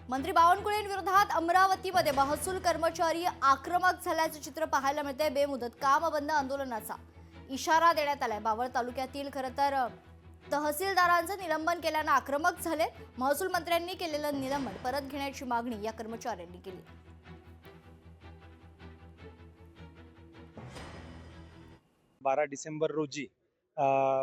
मंत्री बावनकुळेंविरोधात अमरावतीमध्ये महसूल कर्मचारी आक्रमक झाल्याचे चित्र पाहायला मिळते। बेमुदत काम बंद आंदोलनाचा इशारा देण्यात आलाय। बावळ तालुक्यातील खरतर तहसीलदारांचं निलंबन केल्याने आक्रमक झाले। महसूल मंत्र्यांनी केलेलं निलंबन परत घेण्याची मागणी या कर्मचाऱ्यांनी केली। 12 डिसेंबर रोजी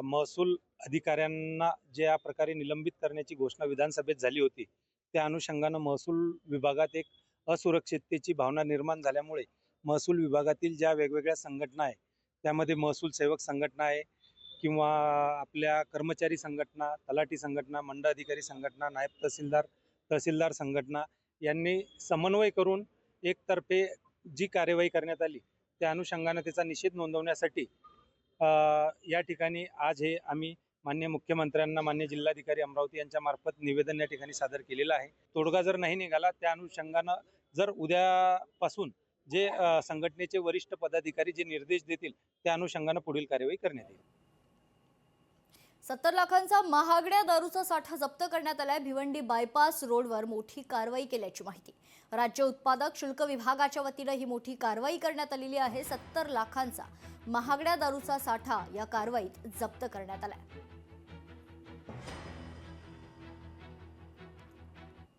महसूल अधिकाऱ्यांना ज्या प्रकारे निलंबित करण्याची घोषणा विधानसभेत झाली होती, त्या अनुषंगाने महसूल विभागात एक असुरक्षिततेची भावना निर्माण झाल्यामुळे महसूल विभागातील ज्या वेगवेगळ्या संघटना आहे, त्यामध्ये महसूल सेवक संघटना आहे किंवा आपल्या कर्मचारी संघटना, तलाठी संघटना, मंडळ अधिकारी संघटना, नायब तहसीलदार संघटना यांनी समन्वय करून एकतर्फे जी कार्यवाही करण्यात आली, त्या अनुषंगाने त्याचा निषेध नोंदवण्यासाठी या ठिकाणी आज हे आम्ही माननीय मुख्यमंत्र्यांना, माननीय जिल्हाधिकारी अमरावती यांच्या मार्फत निवेदन या ठिकाणी सादर केलेलं आहे। तोडगा जर नाही निघाला, त्या अनुषंगाने जर उद्यापासून जे संघटनेचे वरिष्ठ पदाधिकारी जे निर्देश देतील, त्या अनुषंगाने पुढील कार्यवाही करण्यात येईल। 70 लाखांचा महागड्या दारूचा साठा जप्त करण्यात आलाय। भिवंडी बायपास रोडवर मोठी कारवाई केल्याची माहिती। राज्य उत्पादक शुल्क विभागाच्या वतीने ही मोठी कारवाई करण्यात आलेली आहे। 70 लाखांचा महागड्या दारूचा साठा या कारवाईत जप्त करण्यात आलाय।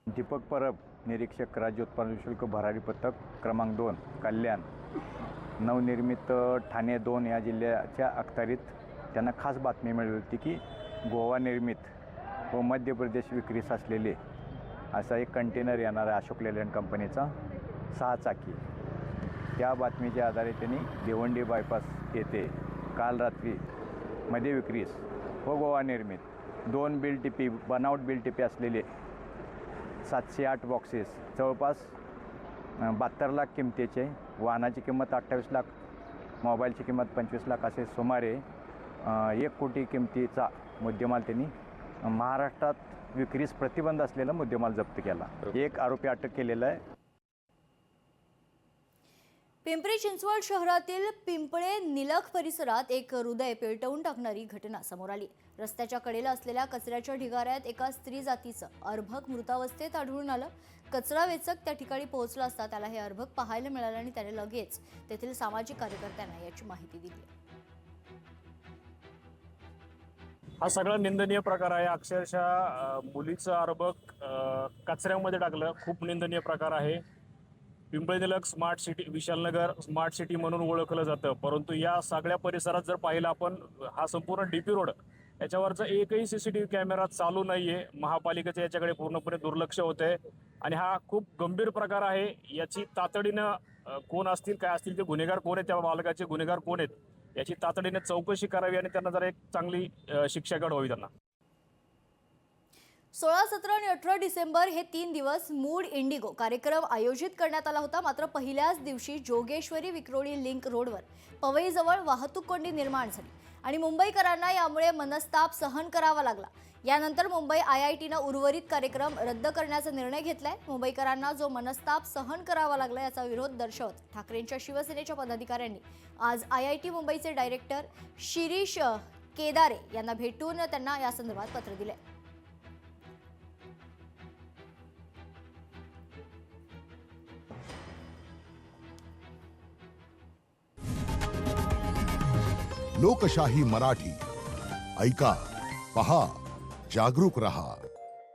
दीपक परब, निरीक्षक, राज्य उत्पादन शुल्क भरारी पथक क्रमांक 2, कल्याण, नवनिर्मित ठाणे 2 या जिल्ह्याच्या अखत्यारीत त्यांना खास बातमी मिळाली होती की गोवा निर्मित व मध्य प्रदेश विक्रीस असलेले असा एक कंटेनर येणार आहे अशोक लेलँड कंपनीचा 6 चाकी। त्या बातमीच्या आधारे त्यांनी भिवंडी बायपास येथे काल रात्री मध्ये विक्रीस व गोवा निर्मित 2 बिलटिपी बनावट बिलटिपी असलेले 708 बॉक्सेस जवळपास 72 लाख किमतीचे, वाहनाची किंमत 28 लाख, मोबाईलची किंमत 25 लाख असे सुमारे 1 कोटी किमतीचा मुद्देमाल त्यांनी महाराष्ट्रात विक्रीस प्रतिबंध असलेला मुद्देमाल जप्त केला। एक आरोपी अटक केलेला आहे। पिंपरी चिंचवड शहरातील पिंपळे निलख परिसरात एक हृदय पेटवून टाकणारी घटना समोर आली। रस्त्याच्या कडेला असलेल्या कचऱ्याच्या ढिगाऱ्यात एका स्त्री जातीचं अर्भक मृतावस्थेत आढळून आलं। कचरा वेचक त्या ठिकाणी पोहोचला असता त्याला हे अर्भक पाहायला मिळालं आणि त्याने लगेच तेथील सामाजिक कार्यकर्त्यांना याची माहिती दिली। हा सगळा निंदनीय प्रकार आहे। अक्षरशः मुलीचं अर्भक कचऱ्यामध्ये टाकलं, खूप निंदनीय प्रकार आहे। Pimple Nilakh smart city, Vishalnagar smart city म्हणून ओळखलं जातं, परंतु या सगळ्या परिसरात जर पाहिलं आपण, हा संपूर्ण डीपी रोड याच्यावरचा एकही CCTV कॅमेरा चालू नाहीये। महापालिकेचं याच्याकडे पूर्णपणे दुर्लक्ष होतंय आणि हा खूप गंभीर प्रकार आहे। याची तातडीनं कोण असतील, काय असतील, ते गुन्हेगार कोण आहेत, त्या बालकाचे गुन्हेगार कोण आहेत, याची तातडीने चौकशी करावी आणि त्यांना जरा एक चांगली शिक्षा घडवावी त्यांना। 16, 17 आणि 18 डिसेंबर हे 3 दिवस मूड इंडिगो कार्यक्रम आयोजित करण्यात आला होता। मात्र पहिल्याच दिवशी जोगेश्वरी विक्रोळी लिंक रोडवर पवईजवळ वाहतूक कोंडी निर्माण झाली आणि मुंबईकरांना यामुळे मनस्ताप सहन करावा लागला। यानंतर मुंबई IITनं उर्वरित कार्यक्रम रद्द करण्याचा निर्णय घेतलाय। मुंबईकरांना जो मनस्ताप सहन करावा लागला याचा विरोध दर्शवत ठाकरेंच्या शिवसेनेच्या पदाधिकाऱ्यांनी आज IIT मुंबईचे डायरेक्टर शिरीष केदारे यांना भेटून त्यांना या संदर्भात पत्र दिले। लोकशाही मराठी ऐका, पहा, जागरूक रहा।